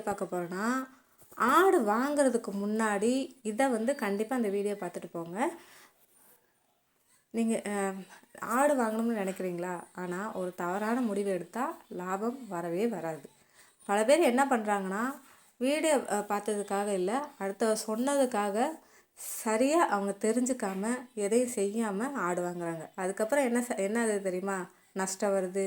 பார்க்க போகிறோன்னா, ஆடு வாங்குறதுக்கு முன்னாடி இதை வந்து கண்டிப்பாக அந்த வீடியோ பார்த்துட்டு போங்க. நீங்கள் ஆடு வாங்கணும்னு நினைக்கிறீங்களா? ஆனால் ஒரு தவறான முடிவு எடுத்தால் லாபம் வரவே வராது. பல பேர் என்ன பண்ணுறாங்கன்னா, வீடியோ பார்த்ததுக்காக இல்லை, அடுத்த சொன்னதுக்காக சரியாக அவங்க தெரிஞ்சுக்காம எதையும் செய்யாமல் ஆடு வாங்குறாங்க. அதுக்கப்புறம் என்ன அது தெரியுமா? நஷ்டம் வருது,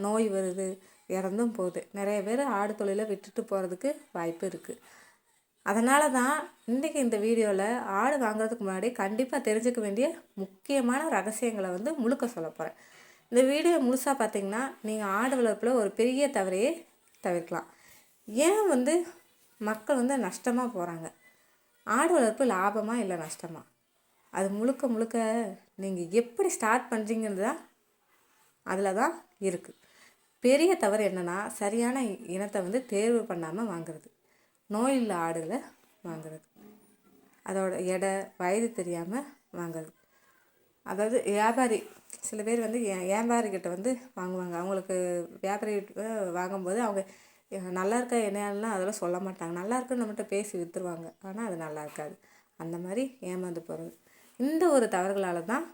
நோய் வருது, இறந்தும் போகுது. நிறைய பேர் ஆடு தொழிலை விட்டுட்டு போகிறதுக்கு வாய்ப்பு இருக்குது. அதனால தான் இன்றைக்கி இந்த வீடியோவில் ஆடு வாங்குறதுக்கு முன்னாடி கண்டிப்பாக தெரிஞ்சுக்க வேண்டிய முக்கியமான ரகசியங்களை வந்து முழுக்க சொல்ல போகிறேன். இந்த வீடியோ முழுசாக பார்த்திங்கன்னா நீங்கள் ஆடு வளர்ப்பில் ஒரு பெரிய தவறையே தவிர்க்கலாம். ஏன் வந்து மக்கள் வந்து நஷ்டமாக போகிறாங்க? ஆடு வளர்ப்பு லாபமாக இல்லை நஷ்டமா? அது முழுக்க முழுக்க நீங்கள் எப்படி ஸ்டார்ட் பண்ணுறீங்கிறது தான் அதில் தான் இருக்குது. பெரிய தவறு என்னென்னா, சரியான இனத்தை வந்து தேர்வு பண்ணாமல் வாங்குறது, நோய் இல்லை ஆடுகளை வாங்குறது, அதோட எடை வயது தெரியாமல் வாங்குறது. அதாவது வியாபாரி சில பேர் வந்து வியாபாரிக்கிட்ட வந்து வாங்குவாங்க. அவங்களுக்கு வியாபாரி வாங்கும்போது அவங்க நல்லா இருக்க என்னெல்லாம் அதெல்லாம் சொல்ல மாட்டாங்க. நல்லா இருக்குன்னு நம்மகிட்ட பேசி விற்றுருவாங்க, ஆனால் அது நல்லா இருக்காது. அந்த மாதிரி ஏமாந்து போகிறது. இந்த ஒரு தவறுகளால் தான்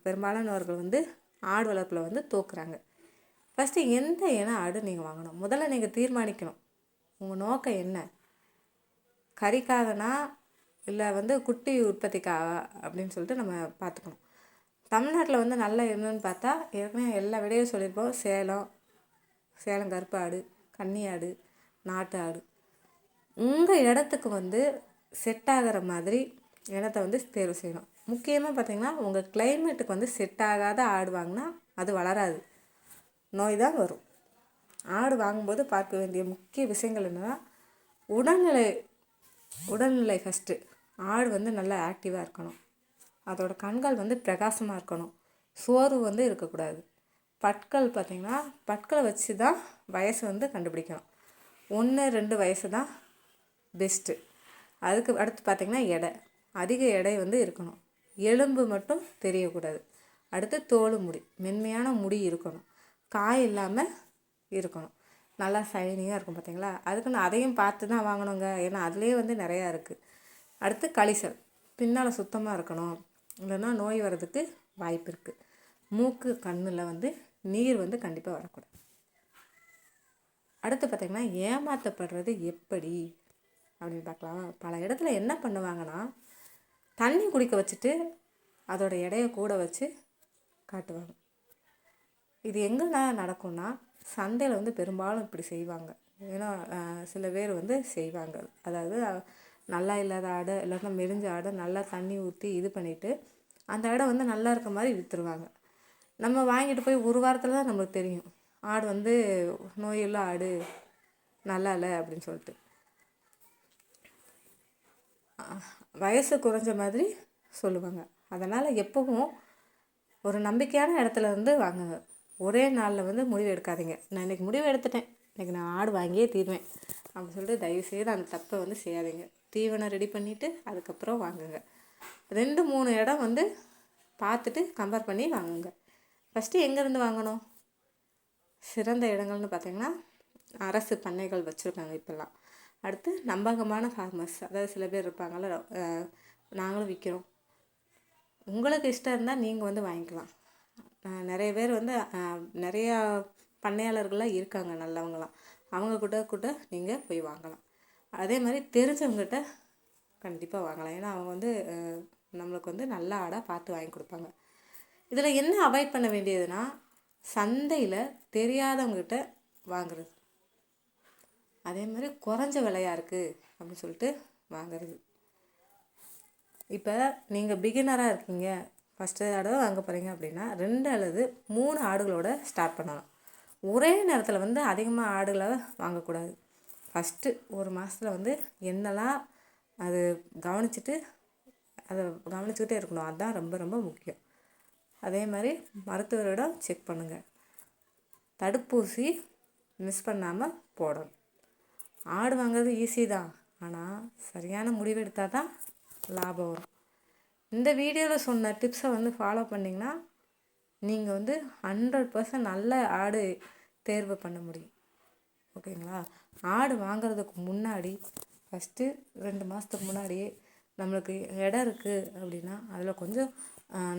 பெரும்பாலானவர்கள் வந்து ஆடு வளர்ப்பில் வந்து தோக்குறாங்க. ஃபஸ்ட்டு எந்த இனம் ஆடு நீங்கள் வாங்கணும் முதல்ல நீங்கள் தீர்மானிக்கணும். உங்கள் நோக்கம் என்ன? கறிக்காகனா இல்லை வந்து குட்டி உற்பத்திக்காக அப்படின்னு சொல்லிட்டு நம்ம பார்த்துக்கணும். தமிழ்நாட்டில் வந்து நல்ல என்னன்னு பார்த்தா ஏற்கனவே எல்லா விடையும் சொல்லியிருப்போம். சேலம் கருப்பு ஆடு, கன்னி ஆடு, நாட்டு ஆடு. உங்கள் இடத்துக்கு வந்து செட் ஆகிற மாதிரி இடத்த வந்து தேர்வு செய்யணும். முக்கியமாக பார்த்திங்கன்னா உங்கள் கிளைமேட்டுக்கு வந்து செட் ஆகாத ஆடு வாங்கினா அது வளராது, நோய் தான் வரும். ஆடு வாங்கும்போது பார்க்க வேண்டிய முக்கிய விஷயங்கள் என்னென்னா, உடல்நிலை ஃபஸ்ட்டு. ஆடு வந்து நல்லா ஆக்டிவாக இருக்கணும், அதோட கண்கள் வந்து பிரகாசமாக இருக்கணும், சோர்வு வந்து இருக்கக்கூடாது. பார்த்திங்கன்னா பற்களை வச்சு தான் வயசு வந்து கண்டுபிடிக்கணும். 1-2 வயசு தான் பெஸ்ட்டு. அதுக்கு அடுத்து பார்த்திங்கன்னா அதிக எடை வந்து இருக்கணும், எலும்பு மட்டும் தெரியக்கூடாது. அடுத்து தோல் முடி, மென்மையான முடி இருக்கணும், காய் இல்லாமல் இருக்கணும், நல்லா ஷைனிங்காக இருக்கும். பார்த்திங்களா? அதுக்கு நான் அதையும் பார்த்து தான் வாங்கணுங்க, ஏன்னா அதுலேயே வந்து நிறையா இருக்குது. அடுத்து கழிசல் பின்னால் சுத்தமாக இருக்கணும், இல்லைன்னா நோய் வர்றதுக்கு வாய்ப்பு இருக்குது. மூக்கு கண்ணில் வந்து நீர் வந்து கண்டிப்பாக வரக்கூடாது. அடுத்து பார்த்திங்கன்னா ஏமாற்றப்படுறது எப்படி அப்படின்னு பார்க்கலாம். பல இடத்துல என்ன பண்ணுவாங்கன்னா, தண்ணி குடிக்க வச்சுட்டு அதோட எடையை கூட வச்சு காட்டுவாங்க. இது எங்கன்னா நடக்கும்னா சந்தையில் வந்து பெரும்பாலும் இப்படி செய்வாங்க. ஏன்னா சில பேர் வந்து செய்வாங்க. அதாவது நல்லா இல்லாத ஆடை இல்லைன்னா மெலிஞ்ச ஆடை நல்லா தண்ணி ஊற்றி இது பண்ணிவிட்டு அந்த ஆடை வந்து நல்லா இருக்க மாதிரி விற்றுருவாங்க. நம்ம வாங்கிட்டு போய் ஒரு வாரத்தில் தான் நம்மளுக்கு தெரியும் ஆடு வந்து நோயுள்ள ஆடு, நல்லா இல்லை அப்படின்னு சொல்லிட்டு. வயசு குறைஞ்ச மாதிரி சொல்லுவாங்க. அதனால் எப்பவும் ஒரு நம்பிக்கையான இடத்துல இருந்து வாங்குங்க. ஒரே நாளில் வந்து முடிவு எடுக்காதீங்க. நான் இன்றைக்கி முடிவு எடுத்துட்டேன், இன்றைக்கி நான் ஆடு வாங்கியே தீருவேன் அப்படின்னு சொல்லிட்டு தயவுசெய்து அந்த தப்பை வந்து செய்யாதீங்க. தீவனம் ரெடி பண்ணிவிட்டு அதுக்கப்புறம் வாங்குங்க. 2-3 இடம் வந்து பார்த்துட்டு கம்பேர் பண்ணி வாங்குங்க. ஃபஸ்ட்டு எங்கேருந்து வாங்கணும்? சிறந்த இடங்கள்னு பார்த்திங்கன்னா அரசு பண்ணைகள் வச்சுருக்காங்க இப்போல்லாம். அடுத்து நம்பகமான ஃபார்மர்ஸ், அதாவது சில பேர் இருப்பாங்கள்ல, நாங்களும் விற்கிறோம், உங்களுக்கு இஷ்டம் இருந்தால் நீங்கள் வந்து வாங்கிக்கலாம். நிறைய பேர் வந்து நிறையா பண்ணையாளர்கள்லாம் இருக்காங்க நல்லவங்களாம், அவங்க கூட நீங்கள் போய் வாங்கலாம். அதே மாதிரி தெரிஞ்சவங்ககிட்ட கண்டிப்பாக வாங்கலாம். ஏன்னா அவங்க வந்து நம்மளுக்கு வந்து நல்ல ஆடாக பார்த்து வாங்கி கொடுப்பாங்க. இதில் என்ன அவாய்ட் பண்ண வேண்டியதுன்னா, சந்தையில் தெரியாதவங்ககிட்ட வாங்குறது, அதே மாதிரி குறைஞ்ச விலையாக இருக்குது அப்படின்னு சொல்லிட்டு வாங்குறது. இப்போ நீங்கள் பிகினராக இருக்கீங்க, ஃபஸ்ட்டு தடவை வாங்க போகிறீங்க அப்படின்னா 2 அல்லது 3 ஆடுகளோட ஸ்டார்ட் பண்ணலாம். ஒரே நேரத்தில் வந்து அதிகமாக ஆடுகளை வாங்கக்கூடாது. ஃபஸ்ட்டு ஒரு மாதத்தில் வந்து என்னெல்லாம் அது அதை கவனிச்சுக்கிட்டே இருக்கணும். அதுதான் ரொம்ப ரொம்ப முக்கியம். அதே மாதிரி மருத்துவரிடம் செக் பண்ணுங்கள். தடுப்பூசி மிஸ் பண்ணாமல் போடணும். ஆடு வாங்குறது ஈஸி தான், ஆனால் சரியான முடிவு எடுத்தால் தான் லாபம் வரும். இந்த வீடியோவில் சொன்ன டிப்ஸை வந்து ஃபாலோ பண்ணிங்கன்னா நீங்கள் வந்து 100% நல்ல ஆடு தேர்வு பண்ண முடியும். ஓகேங்களா? ஆடு வாங்குறதுக்கு முன்னாடி ஃபஸ்ட்டு 2 மாதத்துக்கு முன்னாடியே நம்மளுக்கு இடம் இருக்குது அப்படின்னா அதில் கொஞ்சம்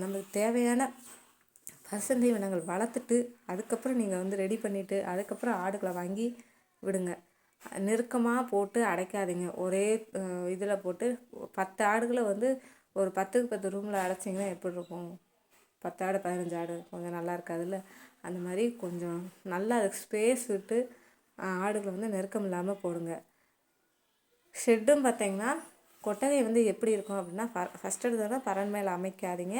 நம்மளுக்கு தேவையான பசுந்தீவனங்கள் வளர்த்துட்டு அதுக்கப்புறம் நீங்கள் வந்து ரெடி பண்ணிவிட்டு அதுக்கப்புறம் ஆடுகளை வாங்கி விடுங்க. நெருக்கமாக போட்டு அடைக்காதீங்க. ஒரே இதில் போட்டு 10 ஆடுகளை வந்து ஒரு 10க்கு 10 ரூமில் அடைச்சிங்கன்னா எப்படி இருக்கும்? 10 ஆடு 15 ஆடு கொஞ்சம் நல்லா இருக்காதுல்ல. அந்த மாதிரி கொஞ்சம் நல்லா அதுக்கு ஸ்பேஸ் விட்டு ஆடுகளை வந்து நெருக்கம் இல்லாமல் போடுங்க. ஷெட்டும் பார்த்தீங்கன்னா கொட்டகை வந்து எப்படி இருக்கும் அப்படின்னா ஃபஸ்ட் எடுத்தோன்னா பரண் மேலே அமைக்காதீங்க.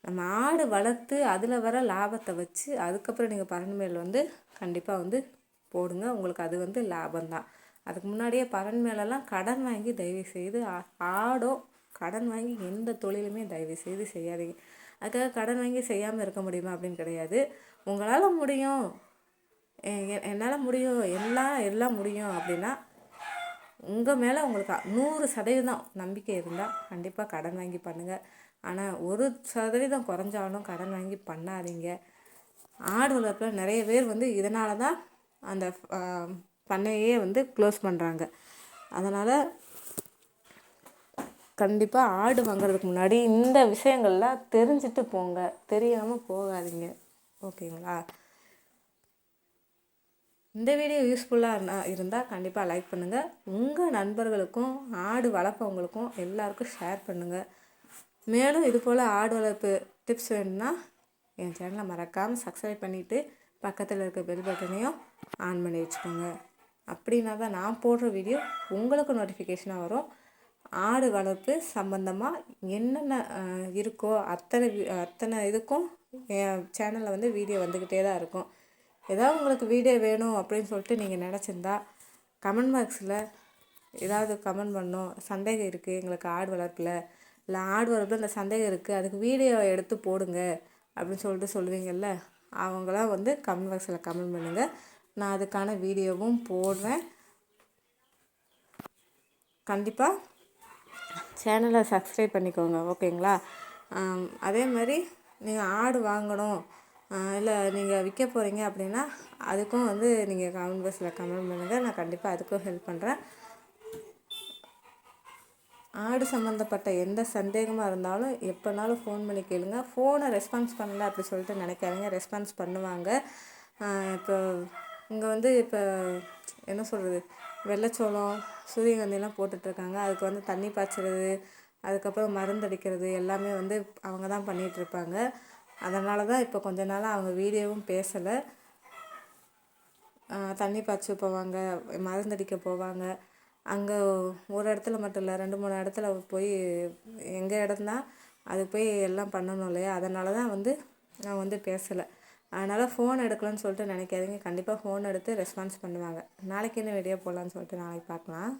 நம்ம ஆடு வளர்த்து அதில் வர லாபத்தை வச்சு அதுக்கப்புறம் நீங்கள் பரண் மேல் வந்து கண்டிப்பாக வந்து போடுங்க. உங்களுக்கு அது வந்து லாபம்தான். அதுக்கு முன்னாடியே பரண் மேலெல்லாம் கடன் வாங்கி தயவுசெய்து ஆடோ கடன் வாங்கி எந்த தொழிலுமே தயவுசெய்து செய்யாதீங்க. அதுக்காக கடன் வாங்கி செய்யாமல் இருக்க முடியுமா அப்படின்னு கிடையாது. உங்களால் முடியும், என்னால் முடியும், எல்லாம் முடியும் அப்படின்னா உங்கள் மேலே உங்களுக்கு 100% நம்பிக்கை இருந்தால் கண்டிப்பாக கடன் வாங்கி பண்ணுங்கள். ஆனால் 1% குறைஞ்சாலும் கடன் வாங்கி பண்ணாதீங்க. ஆடு வளர்ப்பில் நிறைய பேர் வந்து இதனால தான் அந்த பண்ணையே வந்து க்ளோஸ் பண்ணுறாங்க. அதனால் கண்டிப்பாக ஆடு வாங்குறதுக்கு முன்னாடி இந்த விஷயங்கள்லாம் தெரிஞ்சுட்டு போங்க, தெரியாமல் போகாதீங்க. ஓகேங்களா? இந்த வீடியோ யூஸ்ஃபுல்லாக இருந்தால் கண்டிப்பாக லைக் பண்ணுங்கள். உங்கள் நண்பர்களுக்கும் ஆடு வளர்ப்பவங்களுக்கும் எல்லாருக்கும் ஷேர் பண்ணுங்கள். மேலும் இது போல் ஆடு வளர்ப்பு டிப்ஸ் வேணும்னா என் சேனலை மறக்காமல் சப்ஸ்கிரைப் பண்ணிவிட்டு பக்கத்தில் இருக்க பெல் பட்டனையும் ஆன் பண்ணி வச்சுக்கோங்க. அப்படின்னா தான் நான் போடுற வீடியோ உங்களுக்கு நோட்டிஃபிகேஷனாக வரும். ஆடு வளர்ப்பு சம்பந்தமாக என்னென்ன இருக்கோ அத்தனை இதுக்கும் என் சேனலில் வந்து வீடியோ வந்துக்கிட்டே தான் இருக்கும். ஏதாவது உங்களுக்கு வீடியோ வேணும் அப்படின்னு சொல்லிட்டு நீங்கள் நினச்சிருந்தா கமெண்ட் பாக்ஸில் ஏதாவது கமெண்ட் பண்ணணும். சந்தேகம் இருக்குது எங்களுக்கு ஆடு வளர்ப்பில், இல்லை ஆடு வளர்ப்பில் இந்த சந்தேகம் இருக்குது அதுக்கு வீடியோ எடுத்து போடுங்க அப்படின்னு சொல்லிட்டு சொல்லுவீங்கள்ல, அவங்களாம் வந்து கமெண்ட் பாக்ஸில் கமெண்ட் பண்ணுங்கள். நான் அதுக்கான வீடியோவும் போடுறேன். கண்டிப்பாக சேனலை சப்ஸ்கிரைப் பண்ணிக்கோங்க. ஓகேங்களா? அதே மாதிரி நீங்கள் ஆடு வாங்கணும் இல்லை நீங்கள் விற்க போகிறீங்க அப்படின்னா அதுக்கும் வந்து நீங்கள் கமெண்ட் பாக்ஸில் கமெண்ட் பண்ணுங்கள். நான் கண்டிப்பாக அதுக்கும் ஹெல்ப் பண்ணுறேன். ஆடு சம்மந்தப்பட்ட எந்த சந்தேகமாக இருந்தாலும் எப்போனாலும் ஃபோன் பண்ணி கேளுங்க. ஃபோனை ரெஸ்பான்ஸ் பண்ணலை அப்படி சொல்லிட்டு நினைக்காதீங்க, ரெஸ்பான்ஸ் பண்ணுவாங்க. இப்போ இங்கே வந்து இப்போ என்ன சொல்கிறது, வெள்ளைச்சோளம் சூரியகாந்திலாம் போட்டுட்ருக்காங்க. அதுக்கு வந்து தண்ணி பாய்ச்சுறது அதுக்கப்புறம் மருந்தடிக்கிறது எல்லாமே வந்து அவங்க தான் பண்ணிகிட்ருப்பாங்க. அதனால தான் இப்போ கொஞ்ச நாளாக அவங்க வீடியோவும் பேசலை. தண்ணி பாய்ச்ச போவாங்க, மருந்தடிக்க போவாங்க. அங்கே ஒரு இடத்துல மட்டும் இல்லை 2-3 இடத்துல போய் எங்கள் இடம்தான் அது போய் எல்லாம் பண்ணணும் இல்லையா? அதனால தான் வந்து நான் வந்து பேசலை. அதனால் ஃபோன் எடுக்கலான்னு சொல்லிட்டு நினைக்காதீங்க. கண்டிப்பாக ஃபோன் எடுத்து ரெஸ்பான்ஸ் பண்ணுவாங்க. நாளைக்கு என்ன வீடியோ போடலான்னு சொல்லிட்டு நாளைக்கு பார்க்கலாம்.